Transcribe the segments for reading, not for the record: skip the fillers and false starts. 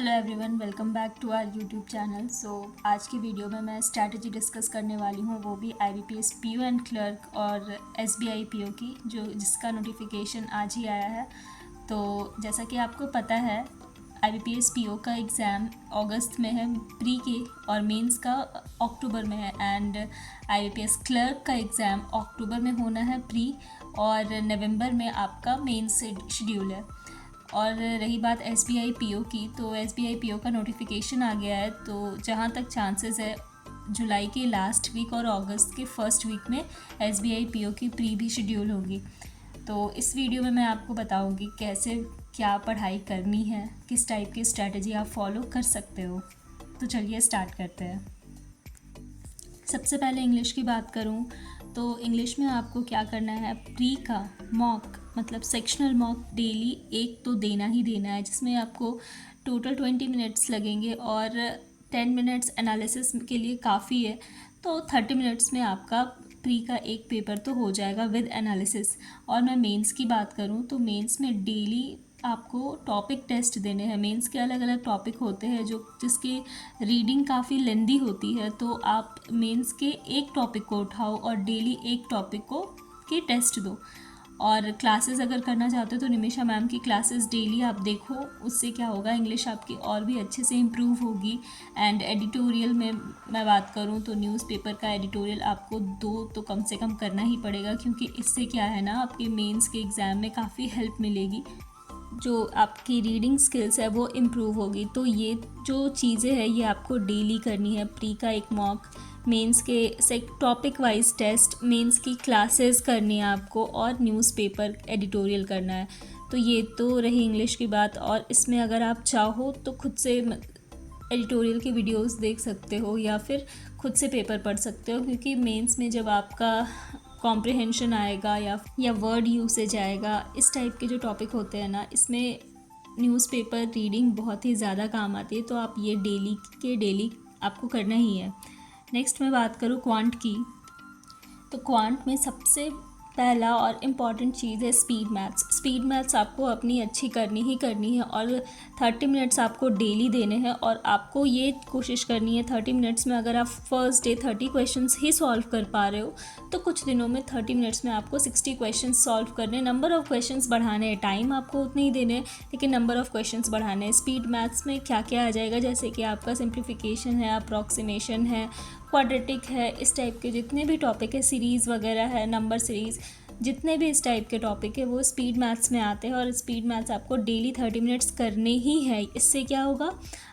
Hello everyone, welcome back to our YouTube channel. आज की video में मैं स्ट्रैटेजी डिस्कस करने वाली हूँ, वो भी IBPS PO एंड क्लर्क और SBI PO की, जिसका नोटिफिकेशन आज ही आया है। तो जैसा कि आपको पता है, IBPS PO का एग्ज़ाम अगस्त में है प्री के, और मेंस का अक्टूबर में है। एंड IBPS क्लर्क का एग्ज़ाम अक्टूबर में होना है प्री, और नवंबर में आपका मेंस शेड्यूल है। और रही बात SBI PO की, तो SBI PO का नोटिफिकेशन आ गया है। तो जहाँ तक चांसेस है, जुलाई के लास्ट वीक और अगस्त के फर्स्ट वीक में SBI PO की प्री भी शेड्यूल होगी। तो इस वीडियो में मैं आपको बताऊंगी कैसे क्या पढ़ाई करनी है, किस टाइप की स्ट्रैटेजी आप फॉलो कर सकते हो। तो चलिए स्टार्ट करते हैं। सबसे पहले इंग्लिश की बात करूं तो इंग्लिश में आपको क्या करना है, प्री का मॉक मतलब सेक्शनल मॉक डेली एक तो देना ही देना है, जिसमें आपको टोटल 20 मिनट्स लगेंगे और 10 मिनट्स एनालिसिस के लिए काफ़ी है। तो 30 मिनट्स में आपका प्री का एक पेपर तो हो जाएगा विद एनालिसिस। और मैं मेंस की बात करूं तो मेंस में डेली आपको टॉपिक टेस्ट देने हैं। मेंस के अलग अलग टॉपिक होते हैं जिसकी रीडिंग काफ़ी लेंदी होती है, तो आप मेंस के एक टॉपिक को उठाओ और डेली एक टॉपिक को के टेस्ट दो। और क्लासेस अगर करना चाहते हो तो निमिषा मैम की क्लासेस डेली आप देखो, उससे क्या होगा, इंग्लिश आपकी और भी अच्छे से इम्प्रूव होगी। एंड एडिटोरियल में मैं बात करूँ तो न्यूज़पेपर का एडिटोरियल आपको 2 तो कम से कम करना ही पड़ेगा, क्योंकि इससे क्या है ना, आपके मेंस के एग्ज़ाम में काफ़ी हेल्प मिलेगी, जो आपकी रीडिंग स्किल्स है वो इम्प्रूव होगी। तो ये जो चीज़ें हैं ये आपको डेली करनी है। प्री का एक मॉक, मेंस के टॉपिक वाइज टेस्ट, मेंस की क्लासेस करनी है आपको, और न्यूज़पेपर एडिटोरियल करना है। तो ये तो रही इंग्लिश की बात। और इसमें अगर आप चाहो तो खुद से एडिटोरियल की वीडियोस देख सकते हो या फिर खुद से पेपर पढ़ सकते हो, क्योंकि मेंस में जब आपका कॉम्प्रिहेंशन आएगा या वर्ड यूसेज आएगा, इस टाइप के जो टॉपिक होते हैं ना, इसमें न्यूज़पेपर रीडिंग बहुत ही ज़्यादा काम आती है। तो आप ये डेली आपको करना ही है। नेक्स्ट मैं बात करूँ क्वांट की, तो क्वांट में सबसे पहला और इम्पॉर्टेंट चीज़ है स्पीड मैथ्स। स्पीड मैथ्स आपको अपनी अच्छी करनी ही करनी है, और 30 मिनट्स आपको डेली देने हैं। और आपको ये कोशिश करनी है 30 मिनट्स में, अगर आप फर्स्ट डे 30 क्वेश्चंस ही सॉल्व कर पा रहे हो तो कुछ दिनों में 30 मिनट्स में आपको 60 क्वेश्चंस सॉल्व करने। नंबर ऑफ़ क्वेश्चंस बढ़ाने हैं, टाइम आपको उतने ही देने हैं, लेकिन नंबर ऑफ़ क्वेश्चंस बढ़ाने हैं। स्पीड मैथ्स में क्या क्या आ जाएगा, जैसे कि आपका सिंप्लीफिकेशन है, अप्रॉक्सीमेशन है, क्वाड्रेटिक है, इस टाइप के जितने भी टॉपिक है, सीरीज़ वगैरह है, नंबर सीरीज़, जितने भी इस टाइप के टॉपिक है वो स्पीड मैथ्स में आते हैं। और स्पीड मैथ्स आपको डेली 30 मिनट्स करने ही है। इससे क्या होगा,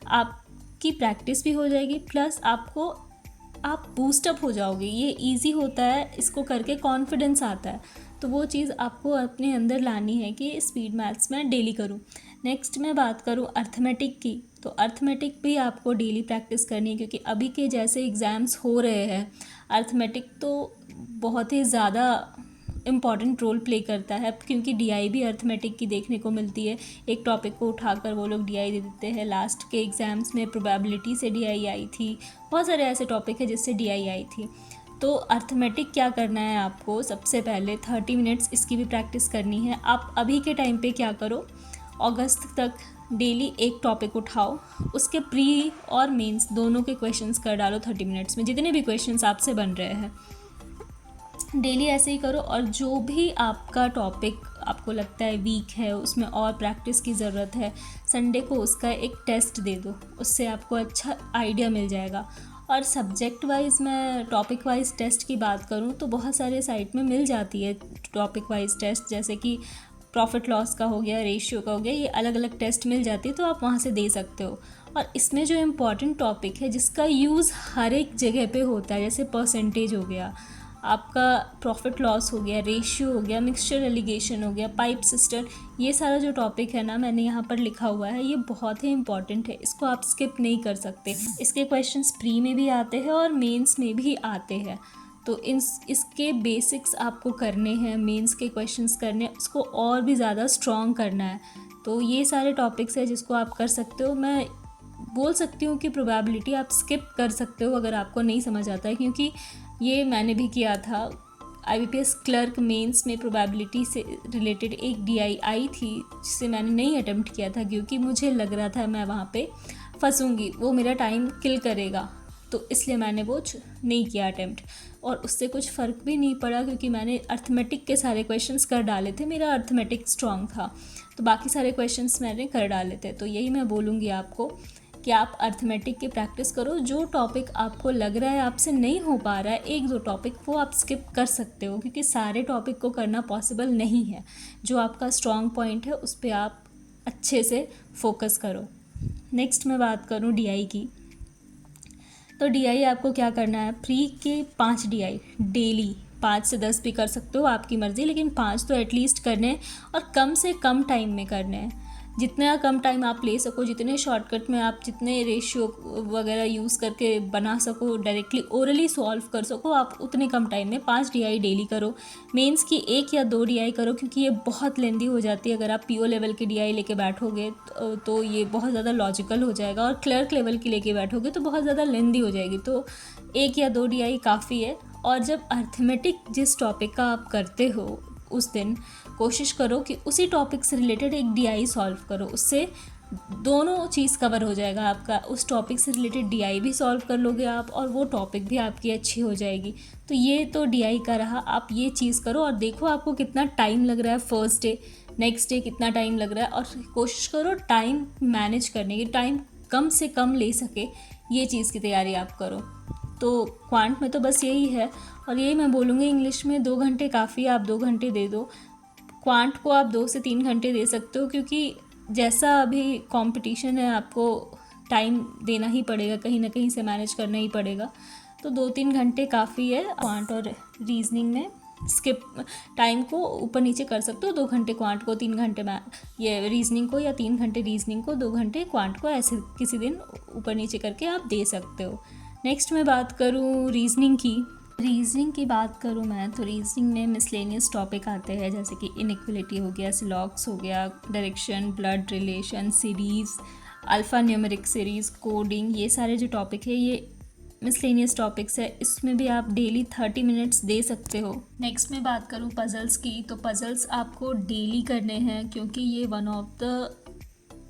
आपकी प्रैक्टिस भी हो जाएगी, प्लस आप बूस्टअप हो जाओगे। ये इजी होता है, इसको करके कॉन्फिडेंस आता है। तो वो चीज़ आपको अपने अंदर लानी है कि स्पीड मैथ्स मैं डेली करूँ। नेक्स्ट मैं बात करूँ अर्थमेटिक की, तो अर्थमेटिक भी आपको डेली प्रैक्टिस करनी है, क्योंकि अभी के जैसे एग्ज़ाम्स हो रहे हैं, अर्थमेटिक तो बहुत ही ज़्यादा इम्पॉर्टेंट रोल प्ले करता है, क्योंकि DI भी अर्थमेटिक की देखने को मिलती है। एक टॉपिक को उठाकर वो लोग DI दे देते हैं। लास्ट के एग्ज़ाम्स में प्रोबेबिलिटी से DI आई थी, बहुत सारे ऐसे टॉपिक है जिससे DI आई थी। तो अर्थमेटिक क्या करना है आपको, सबसे पहले 30 मिनट्स इसकी भी प्रैक्टिस करनी है। आप अभी के टाइम पे क्या करो, अगस्त तक डेली एक टॉपिक उठाओ, उसके प्री और मेंस दोनों के क्वेश्चंस कर डालो 30 मिनट्स में, जितने भी क्वेश्चंस आपसे बन रहे हैं डेली ऐसे ही करो। और जो भी आपका टॉपिक आपको लगता है वीक है, उसमें और प्रैक्टिस की ज़रूरत है, संडे को उसका एक टेस्ट दे दो, उससे आपको अच्छा आइडिया मिल जाएगा। और सब्जेक्ट वाइज मैं टॉपिक वाइज टेस्ट की बात करूँ तो बहुत सारे साइट में मिल जाती है टॉपिक वाइज टेस्ट, जैसे कि प्रॉफिट लॉस का हो गया, रेशियो का हो गया, ये अलग अलग टेस्ट मिल जाती है, तो आप वहाँ से दे सकते हो। और इसमें जो इम्पॉर्टेंट टॉपिक है जिसका यूज़ हर एक जगह पे होता है, जैसे परसेंटेज हो गया, आपका प्रॉफिट लॉस हो गया, रेशियो हो गया, मिक्सचर एलिगेशन हो गया, पाइप सिस्टम, ये सारा जो टॉपिक है ना मैंने यहाँ पर लिखा हुआ है, ये बहुत ही इंपॉर्टेंट है, इसको आप स्किप नहीं कर सकते। इसके क्वेश्चंस प्री में भी आते हैं और मेंस में भी आते हैं। तो इसके बेसिक्स आपको करने हैं, मेंस के क्वेश्चंस करने हैं, इसको और भी ज़्यादा स्ट्रॉन्ग करना है। तो ये सारे टॉपिक्स हैं जिसको आप कर सकते हो। मैं बोल सकती हूँ कि प्रोबेबिलिटी आप स्किप कर सकते हो अगर आपको नहीं समझ आता है, क्योंकि ये मैंने भी किया था। IBPS क्लर्क मेंस में प्रोबेबिलिटी से रिलेटेड एक DI आई थी, जिसे मैंने नहीं अटेम्प्ट किया था क्योंकि मुझे लग रहा था मैं वहाँ पे फंसूँगी, वो मेरा टाइम किल करेगा, तो इसलिए मैंने वो नहीं किया अटेम्प्ट। और उससे कुछ फ़र्क भी नहीं पड़ा क्योंकि मैंने अर्थमेटिक के सारे क्वेश्चंस कर डाले थे, मेरा अर्थमेटिक स्ट्रॉन्ग था, तो बाकी सारे क्वेश्चंस मैंने कर डाले थे। तो यही मैं बोलूँगी आपको कि आप अर्थमेटिक की प्रैक्टिस करो। जो टॉपिक आपको लग रहा है आपसे नहीं हो पा रहा है, 1-2 टॉपिक वो आप स्किप कर सकते हो क्योंकि सारे टॉपिक को करना पॉसिबल नहीं है। जो आपका स्ट्रॉन्ग पॉइंट है उस पर आप अच्छे से फोकस करो। नेक्स्ट मैं बात करूँ DI की, तो DI आपको क्या करना है, प्री के 5 DI डेली, 5 से 10 भी कर सकते हो, आपकी मर्ज़ी, लेकिन 5 तो एटलीस्ट करने हैं और कम से कम टाइम में करने हैं। जितना कम टाइम आप ले सको, जितने शॉर्टकट में आप जितने रेशियो वगैरह यूज़ करके बना सको, डायरेक्टली ओरली सॉल्व कर सको, आप उतने कम टाइम में 5 DI डेली करो। मेंस की 1 या 2 DI करो क्योंकि ये बहुत लेंदी हो जाती है। अगर आप PO लेवल की DI लेके बैठोगे तो ये बहुत ज़्यादा लॉजिकल हो जाएगा, और क्लर्क लेवल की लेके बैठोगे तो बहुत ज़्यादा लेंदी हो जाएगी। तो 1 या 2 DI काफ़ी है। और जब अर्थमेटिक जिस टॉपिक का आप करते हो उस दिन कोशिश करो कि उसी टॉपिक से रिलेटेड एक DI सॉल्व करो, उससे दोनों चीज़ कवर हो जाएगा आपका। उस टॉपिक से रिलेटेड DI भी सॉल्व कर लोगे आप, और वो टॉपिक भी आपकी अच्छी हो जाएगी। तो ये तो DI का रहा, आप ये चीज़ करो और देखो आपको कितना टाइम लग रहा है फर्स्ट डे, नेक्स्ट डे कितना टाइम लग रहा है, और कोशिश करो टाइम मैनेज करने की, टाइम कम से कम ले सके, ये चीज़ की तैयारी आप करो। तो क्वांट में तो बस यही है, और यही मैं बोलूँगी इंग्लिश में 2 घंटे काफ़ी है, आप 2 घंटे दे दो। क्वांट को आप 2 से 3 घंटे दे सकते हो क्योंकि जैसा अभी कंपटीशन है आपको टाइम देना ही पड़ेगा, कहीं ना कहीं से मैनेज करना ही पड़ेगा। तो 2-3 घंटे काफ़ी है। क्वांट और रीजनिंग में स्किप टाइम को ऊपर नीचे कर सकते हो, 2 घंटे क्वांट को, 3 घंटे ये रीजनिंग को, या 3 घंटे रीजनिंग को, 2 घंटे क्वांट को, ऐसे किसी दिन ऊपर नीचे करके आप दे सकते हो। नेक्स्ट मैं बात करूँ रीजनिंग की बात करूँ मैं, तो रीजनिंग में मिसलेनियस टॉपिक आते हैं जैसे कि इनइक्वलिटी हो गया, सिलॉक्स हो गया, direction, blood relation, series, alpha numeric series, coding, ये सारे जो टॉपिक है ये मिसलेनियस टॉपिक्स है। इसमें भी आप डेली 30 मिनट्स दे सकते हो। नेक्स्ट मैं बात करूँ पज़ल्स की, तो पज़ल्स आपको डेली करने हैं क्योंकि ये one of the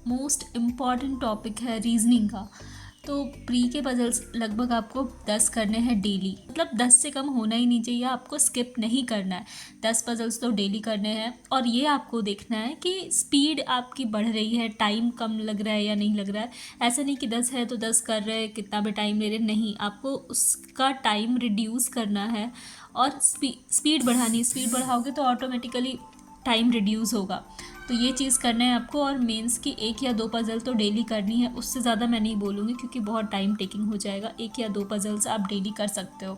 most important topic है रीजनिंग का। तो प्री के पज़ल्स लगभग आपको 10 करने हैं डेली, मतलब 10 से कम होना ही नहीं चाहिए, आपको स्किप नहीं करना है, 10 पज़ल्स तो डेली करने हैं। और ये आपको देखना है कि स्पीड आपकी बढ़ रही है, टाइम कम लग रहा है या नहीं लग रहा है। ऐसा नहीं कि 10 है तो 10 कर रहे हैं, कितना भी टाइम ले रहे, नहीं, आपको उसका टाइम रिड्यूस करना है और स्पीड बढ़ानी। स्पीड बढ़ाओगे तो ऑटोमेटिकली टाइम रिड्यूस होगा। तो ये चीज़ करना है आपको। और मेंस की 1 या 2 पज़ल तो डेली करनी है, उससे ज़्यादा मैं नहीं बोलूँगी क्योंकि बहुत टाइम टेकिंग हो जाएगा। 1 या 2 पज़ल्स आप डेली कर सकते हो।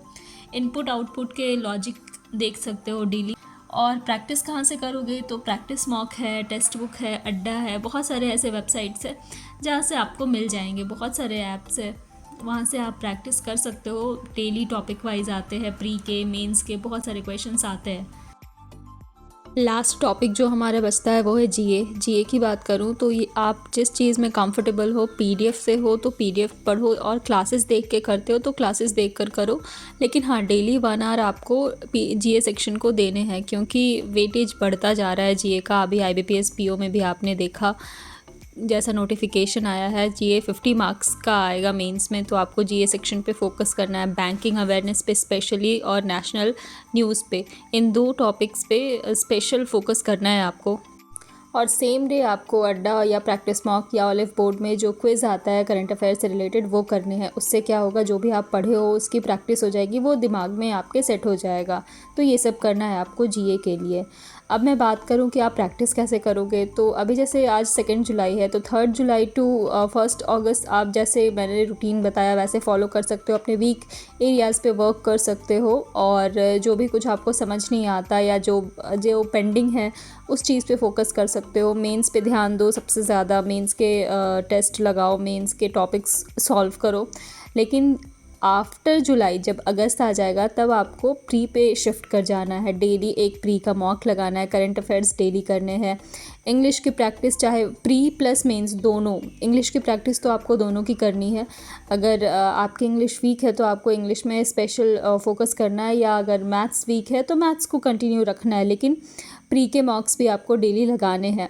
इनपुट आउटपुट के लॉजिक देख सकते हो डेली। और प्रैक्टिस कहाँ से करोगे, तो प्रैक्टिस मॉक है, टेक्स्ट बुक है, अड्डा है, बहुत सारे ऐसे वेबसाइट्स हैं जहाँ से आपको मिल जाएंगे, बहुत सारे ऐप्स है, वहाँ से आप प्रैक्टिस कर सकते हो। डेली टॉपिक वाइज आते हैं, प्री के, मेंस के बहुत सारे क्वेश्चंस आते हैं। लास्ट टॉपिक जो हमारा बचता है वो है जीए की बात करूँ तो ये आप जिस चीज़ में कंफर्टेबल हो, पीडीएफ से हो तो पीडीएफ पढ़ो, और क्लासेस देख के करते हो तो क्लासेस देख कर करो। लेकिन हाँ, डेली 1 आवर आपको जीए सेक्शन को देने हैं क्योंकि वेटेज बढ़ता जा रहा है जीए का। अभी IBPS PO में भी आपने देखा जैसा नोटिफिकेशन आया है, जीए 50 मार्क्स का आएगा मेंस में, तो आपको जीए सेक्शन पे फोकस करना है, बैंकिंग अवेयरनेस पे स्पेशली और नेशनल न्यूज़ पे, इन 2 टॉपिक्स पे स्पेशल फोकस करना है आपको। और सेम डे आपको अड्डा या प्रैक्टिस मॉक या ऑलिव बोर्ड में जो क्विज़ आता है करंट अफेयर से रिलेटेड वो करने हैं। उससे क्या होगा, जो भी आप पढ़े हो उसकी प्रैक्टिस हो जाएगी, वो दिमाग में आपके सेट हो जाएगा। तो ये सब करना है आपको जीए के लिए। अब मैं बात करूं कि आप प्रैक्टिस कैसे करोगे, तो अभी जैसे आज 2 जुलाई है तो 3 जुलाई टू 1 अगस्त आप जैसे मैंने रूटीन बताया वैसे फॉलो कर सकते हो। अपने वीक एरियाज़ पे वर्क कर सकते हो, और जो भी कुछ आपको समझ नहीं आता या जो पेंडिंग है उस चीज़ पे फोकस कर सकते हो। मेंस पे ध्यान दो, सबसे ज़्यादा मेंस के टेस्ट लगाओ, मेंस के टॉपिक्स सॉल्व करो। लेकिन आफ्टर जुलाई जब अगस्त आ जाएगा तब आपको प्री पे शिफ्ट कर जाना है। डेली एक प्री का मॉक लगाना है, करंट अफेयर्स डेली करने हैं। इंग्लिश की प्रैक्टिस चाहे प्री प्लस मेंस दोनों, इंग्लिश की प्रैक्टिस तो आपको दोनों की करनी है। अगर आपकी इंग्लिश वीक है तो आपको इंग्लिश में स्पेशल फोकस करना है, या अगर मैथ्स वीक है तो मैथ्स को कंटिन्यू रखना है। लेकिन प्री के मॉक्स भी आपको डेली लगाने हैं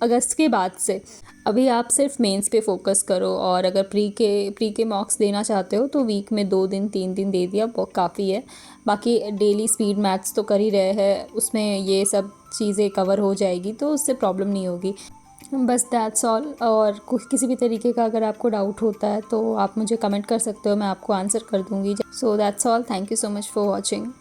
अगस्त के बाद से। अभी आप सिर्फ मेंस पे फोकस करो, और अगर प्री के मॉक्स देना चाहते हो तो वीक में 2 दिन 3 दिन दे दिया बहुत काफ़ी है। बाकी डेली स्पीड मैथ्स तो कर ही रहे हैं, उसमें ये सब चीज़ें कवर हो जाएगी तो उससे प्रॉब्लम नहीं होगी। बस दैट्स ऑल। और किसी भी तरीके का अगर आपको डाउट होता है तो आप मुझे कमेंट कर सकते हो, मैं आपको आंसर कर दूँगी। So that's all, thank you so much for watching.